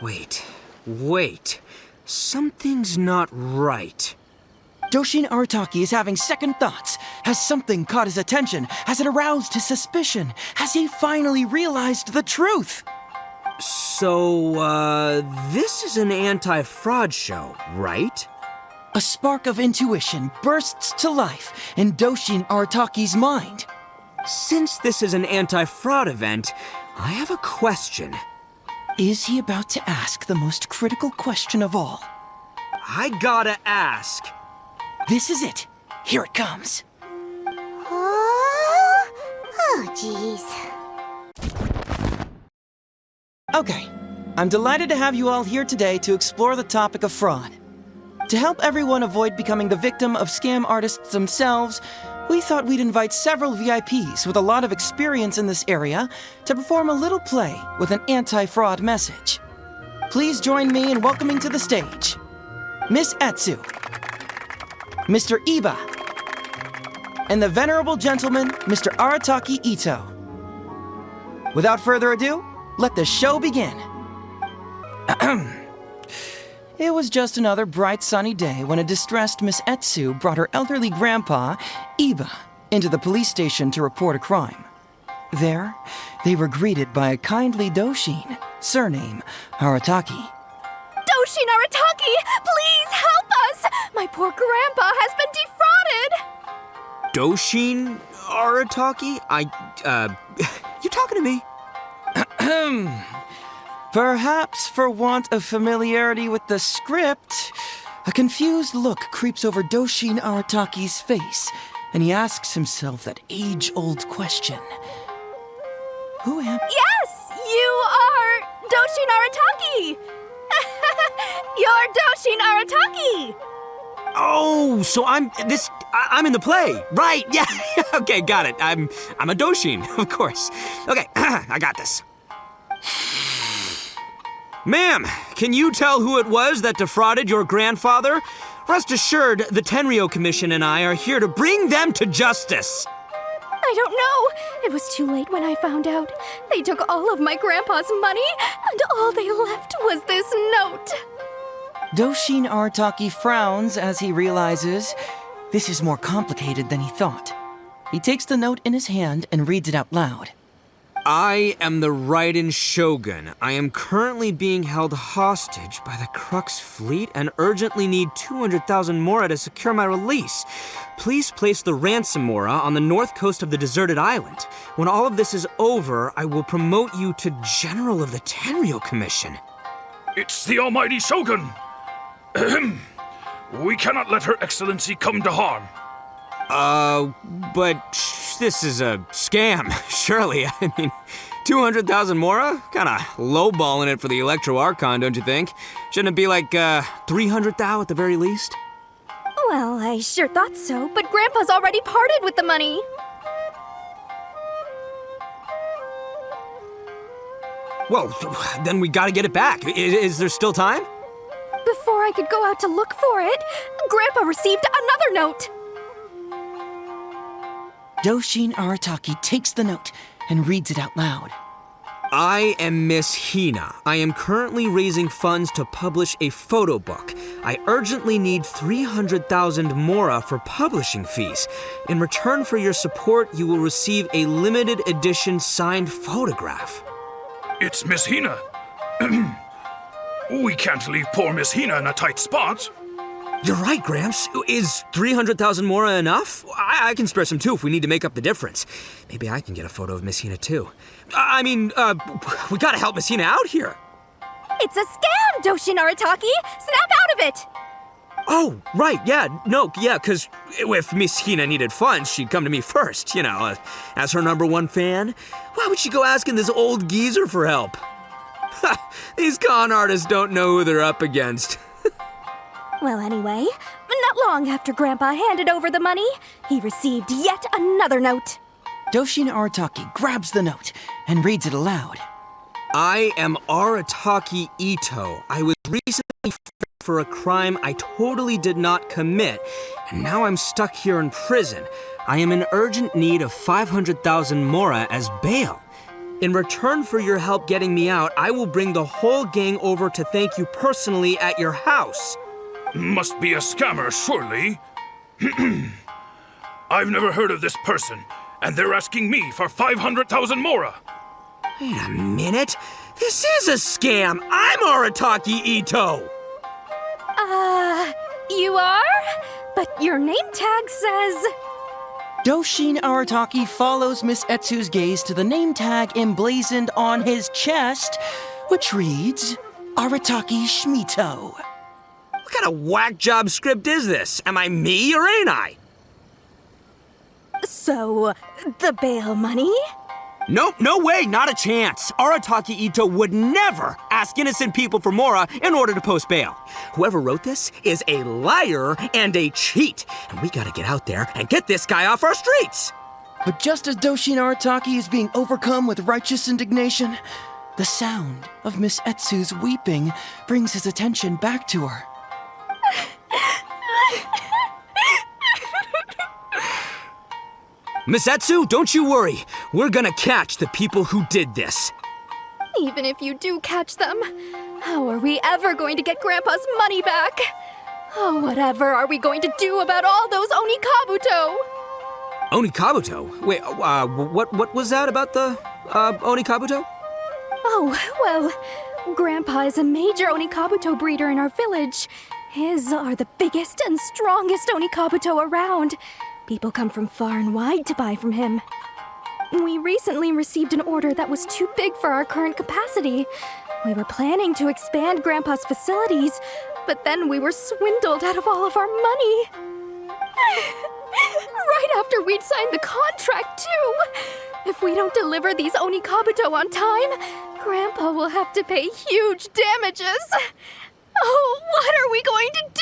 Wait. Something's not right. Doshin Arataki is having second thoughts. Has something caught his attention? Has it aroused his suspicion? Has he finally realized the truth? So, this is an anti-fraud show, right? A spark of intuition bursts to life in Doshin Arataki's mind. Since this is an anti-fraud event, I have a question. Is he about to ask the most critical question of all? I gotta ask. This is it. Here it comes. Oh, jeez. Okay, I'm delighted to have you all here today to explore the topic of fraud. To help everyone avoid becoming the victim of scam artists themselves, we thought we'd invite several VIPs with a lot of experience in this area to perform a little play with an anti-fraud message. Please join me in welcoming to the stage Miss Etsu, Mr. Iba, and the venerable gentleman, Mr. Arataki Itto. Without further ado, let the show begin. It was just another bright sunny day when a distressed Miss Etsu brought her elderly grandpa, Iba, into the police station to report a crime. There, they were greeted by a kindly Doshin, surname Arataki. Doshin Arataki, please help us! My poor grandpa has been defrauded! Doshin Arataki? You talking to me? Perhaps for want of familiarity with the script, a confused look creeps over Doshin Arataki's face, and he asks himself that age-old question. Who am I? Yes, you are Doshin Arataki! You're Doshin Arataki! Oh, so I'm in the play. Right, yeah. Okay, got it. I'm a Doshin, of course. Okay, I got this. Ma'am, can you tell who it was that defrauded your grandfather? Rest assured, the Tenryo Commission and I are here to bring them to justice. I don't know. It was too late when I found out. They took all of my grandpa's money, and all they left was this note. Doshin Arataki frowns as he realizes this is more complicated than he thought. He takes the note in his hand and reads it out loud. I am the Raiden Shogun. I am currently being held hostage by the Crux fleet and urgently need 200,000 mora to secure my release. Please place the ransom mora on the north coast of the deserted island. When all of this is over, I will promote you to General of the Tenryo Commission. It's the almighty Shogun! We cannot let Her Excellency come to harm. But this is a scam, surely. I mean, 200,000 mora? Kinda lowballing it for the Electro Archon, don't you think? Shouldn't it be like, 300 thou at the very least? Well, I sure thought so, but Grandpa's already parted with the money. Well, then we gotta get it back. Is there still time? Before I could go out to look for it, Grandpa received another note. Doshin Arataki takes the note and reads it out loud. I am Miss Hina. I am currently raising funds to publish a photo book. I urgently need 300,000 mora for publishing fees. In return for your support, you will receive a limited edition signed photograph. It's Miss Hina. We can't leave poor Miss Hina in a tight spot. You're right, Gramps. Is 300,000 mora enough? I can spare some too if we need to make up the difference. Maybe I can get a photo of Miss Hina too. We gotta help Miss Hina out here. It's a scam, Doshin Arataki! Snap out of it! Oh, right, because if Miss Hina needed funds, she'd come to me first, as her #1 fan. Why would she go asking this old geezer for help? These con artists don't know who they're up against. Well, anyway, not long after Grandpa handed over the money, he received yet another note. Doshin Arataki grabs the note and reads it aloud. I am Arataki Itto. I was recently framed for a crime I totally did not commit, and now I'm stuck here in prison. I am in urgent need of 500,000 mora as bail. In return for your help getting me out, I will bring the whole gang over to thank you personally at your house. Must be a scammer, surely. I've never heard of this person, and they're asking me for 500,000 mora. Wait a minute. This is a scam. I'm Arataki Itto. You are? But your name tag says... Doshin Arataki follows Miss Etsu's gaze to the name tag emblazoned on his chest, which reads, Arataki Shmito. What kind of whack job script is this? Am I me or ain't I? So, the bail money? Nope, no way, not a chance. Arataki Itto would never ask innocent people for mora in order to post bail. Whoever wrote this is a liar and a cheat, and we gotta get out there and get this guy off our streets. But just as Doshin Arataki is being overcome with righteous indignation, the sound of Miss Etsu's weeping brings his attention back to her. Miss Etsu, don't you worry. We're gonna catch the people who did this. Even if you do catch them, how are we ever going to get Grandpa's money back? Oh, whatever are we going to do about all those Onikabuto? Onikabuto? Wait, what was that about the, Onikabuto? Oh, well, Grandpa is a major Onikabuto breeder in our village. His are the biggest and strongest Onikabuto around. People come from far and wide to buy from him. We recently received an order that was too big for our current capacity. We were planning to expand Grandpa's facilities, but then we were swindled out of all of our money. Right after we'd signed the contract, too. If we don't deliver these Onikabuto on time, Grandpa will have to pay huge damages. Oh, what are we going to do?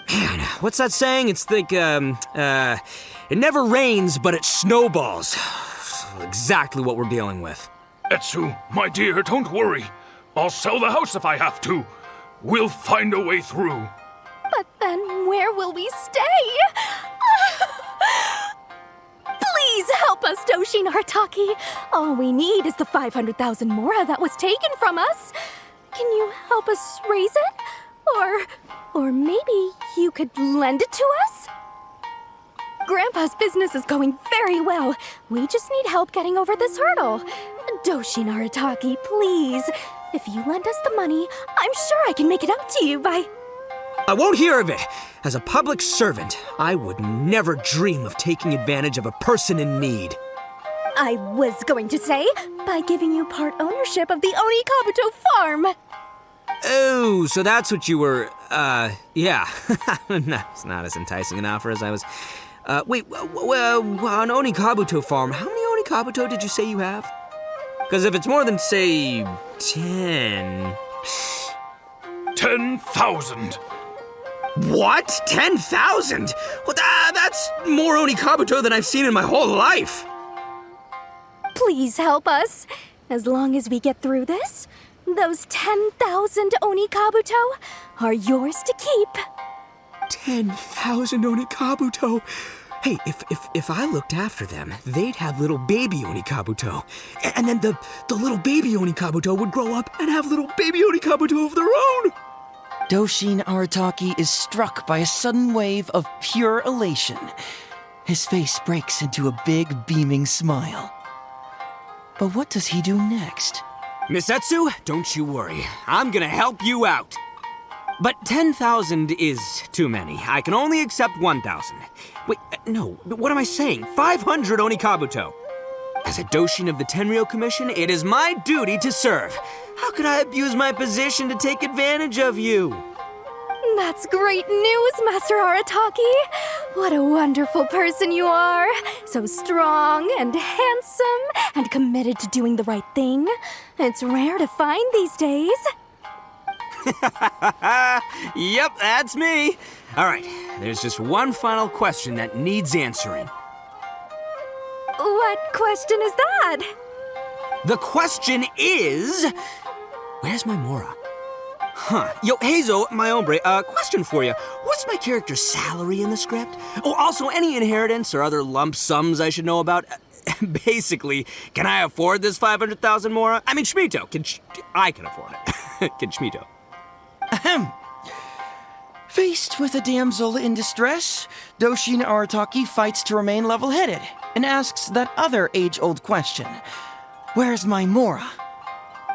Man, what's that saying? It's like, it never rains, but it snowballs. Exactly what we're dealing with. Etsu, my dear, don't worry. I'll sell the house if I have to. We'll find a way through. But then where will we stay? Please help us, Doshin Arataki. All we need is the 500,000 mora that was taken from us. Can you help us raise it? Or maybe you could lend it to us? Grandpa's business is going very well. We just need help getting over this hurdle. Doshin Arataki, please. If you lend us the money, I'm sure I can make it up to you by... I won't hear of it. As a public servant, I would never dream of taking advantage of a person in need. I was going to say, by giving you part ownership of the Onikabuto farm. Oh, so that's what you were, yeah. It's not as enticing an offer as I was... wait, an Onikabuto farm, how many Onikabuto did you say you have? Because if it's more than, say, 10... 10,000. What? 10,000? Well, that's more Onikabuto than I've seen in my whole life. Please help us. As long as we get through this, those 10,000 Onikabuto are yours to keep. 10,000 Onikabuto. Hey, if I looked after them, they'd have little baby Onikabuto. And then the little baby Onikabuto would grow up and have little baby Onikabuto of their own. Doshin Arataki is struck by a sudden wave of pure elation. His face breaks into a big, beaming smile. But what does he do next? Miss Etsu, don't you worry. I'm gonna help you out. But 10,000 is too many. I can only accept 1,000. Wait, no, what am I saying? 500 Onikabuto. As a Doshin of the Tenryou Commission, it is my duty to serve. How could I abuse my position to take advantage of you? That's great news, Master Arataki. What a wonderful person you are. So strong and handsome and committed to doing the right thing. It's rare to find these days. Yep, that's me. All right, there's just one final question that needs answering. What question is that? The question is... Where's my mora? Huh. Yo, Hazel, my hombre, question for you. What's my character's salary in the script? Oh, also, any inheritance or other lump sums I should know about? Basically, can I afford this 500,000 mora? I mean, Schmito, I can afford it. Can Schmito? Ahem. Faced with a damsel in distress, Doshin Arataki fights to remain level-headed and asks that other age-old question. Where's my mora?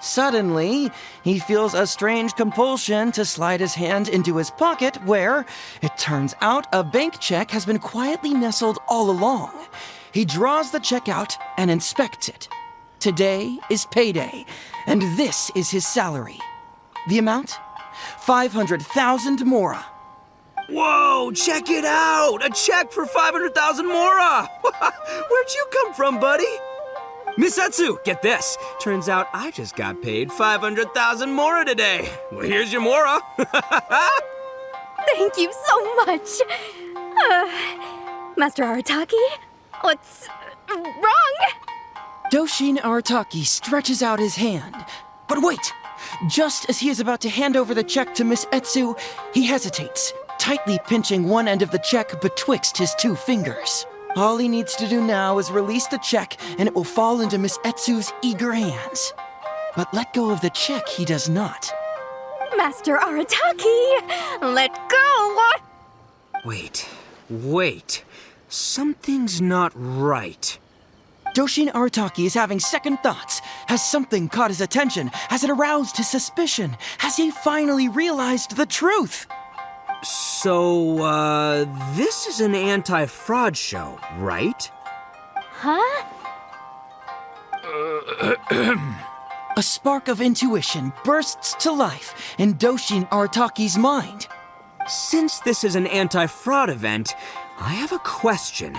Suddenly, he feels a strange compulsion to slide his hand into his pocket where, it turns out, a bank check has been quietly nestled all along. He draws the check out and inspects it. Today is payday, and this is his salary. The amount? 500,000 mora. Whoa, check it out! A check for 500,000 mora! Where'd you come from, buddy? Misetsu, get this. Turns out I just got paid 500,000 mora today. Well, here's your mora. Thank you so much. Master Arataki, what's wrong? Doshin Arataki stretches out his hand. But wait! Just as he is about to hand over the check to Miss Etsu, he hesitates, tightly pinching one end of the check betwixt his two fingers. All he needs to do now is release the check, and it will fall into Miss Etsu's eager hands. But let go of the check he does not. Master Arataki, let go! Wait. Something's not right. Doshin Arataki is having second thoughts. Has something caught his attention? Has it aroused his suspicion? Has he finally realized the truth? So, this is an anti-fraud show, right? Huh? A spark of intuition bursts to life in Doshin Arataki's mind. Since this is an anti-fraud event, I have a question.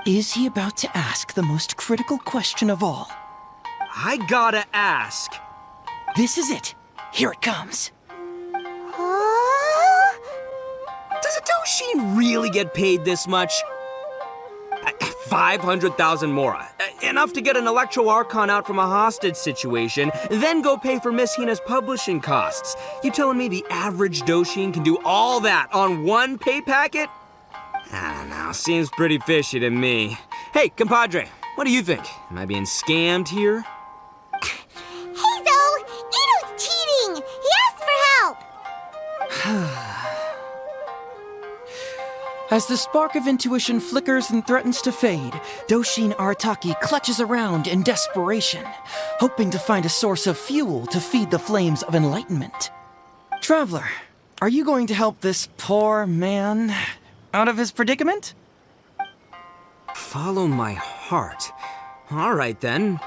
Is he about to ask the most critical question of all? I gotta ask. This is it. Here it comes. Does a Doshin really get paid this much? 500,000 mora. Enough to get an Electro Archon out from a hostage situation, then go pay for Miss Hina's publishing costs. You telling me the average Doshin can do all that on one pay packet? I don't know, seems pretty fishy to me. Hey, compadre, what do you think? Am I being scammed here? Hazel! Itto's cheating! He asked for help! As the spark of intuition flickers and threatens to fade, Doshin Arataki clutches around in desperation, hoping to find a source of fuel to feed the flames of enlightenment. Traveler, are you going to help this poor man out of his predicament? Follow my heart. All right, then.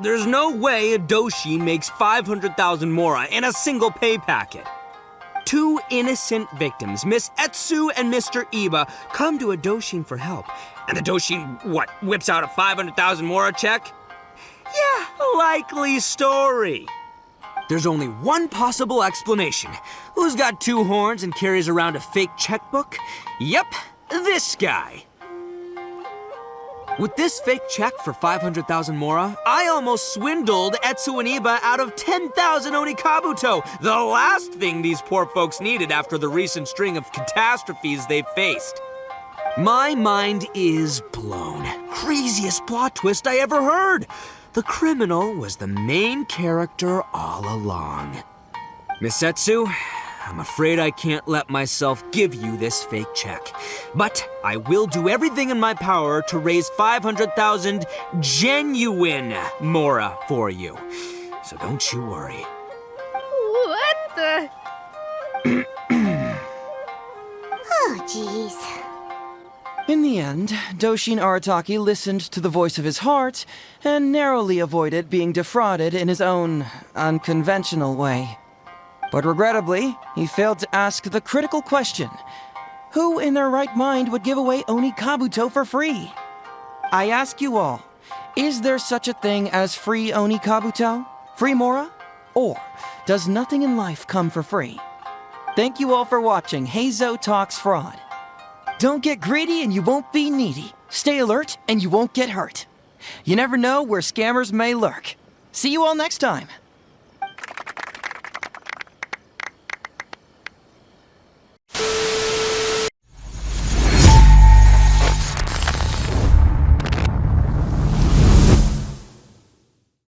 There's no way a Doshin makes 500,000 mora in a single pay packet. Two innocent victims, Miss Etsu and Mr. Iba, come to a Doshin for help. And the Doshin, whips out a 500,000 mora check? Yeah, likely story. There's only one possible explanation. Who's got two horns and carries around a fake checkbook? Yep, this guy. With this fake check for 500,000 mora, I almost swindled Etsu and Iba out of 10,000 Onikabuto, the last thing these poor folks needed after the recent string of catastrophes they faced. My mind is blown. Craziest plot twist I ever heard. The criminal was the main character all along. Miss Etsu, I'm afraid I can't let myself give you this fake check. But I will do everything in my power to raise 500,000 genuine mora for you. So don't you worry. What the? Oh, jeez. In the end, Doshin Arataki listened to the voice of his heart and narrowly avoided being defrauded in his own unconventional way. But regrettably, he failed to ask the critical question: who in their right mind would give away Onikabuto for free? I ask you all, is there such a thing as free Onikabuto? Free mora? Or does nothing in life come for free? Thank you all for watching Heizo Talks Fraud. Don't get greedy and you won't be needy. Stay alert and you won't get hurt. You never know where scammers may lurk. See you all next time.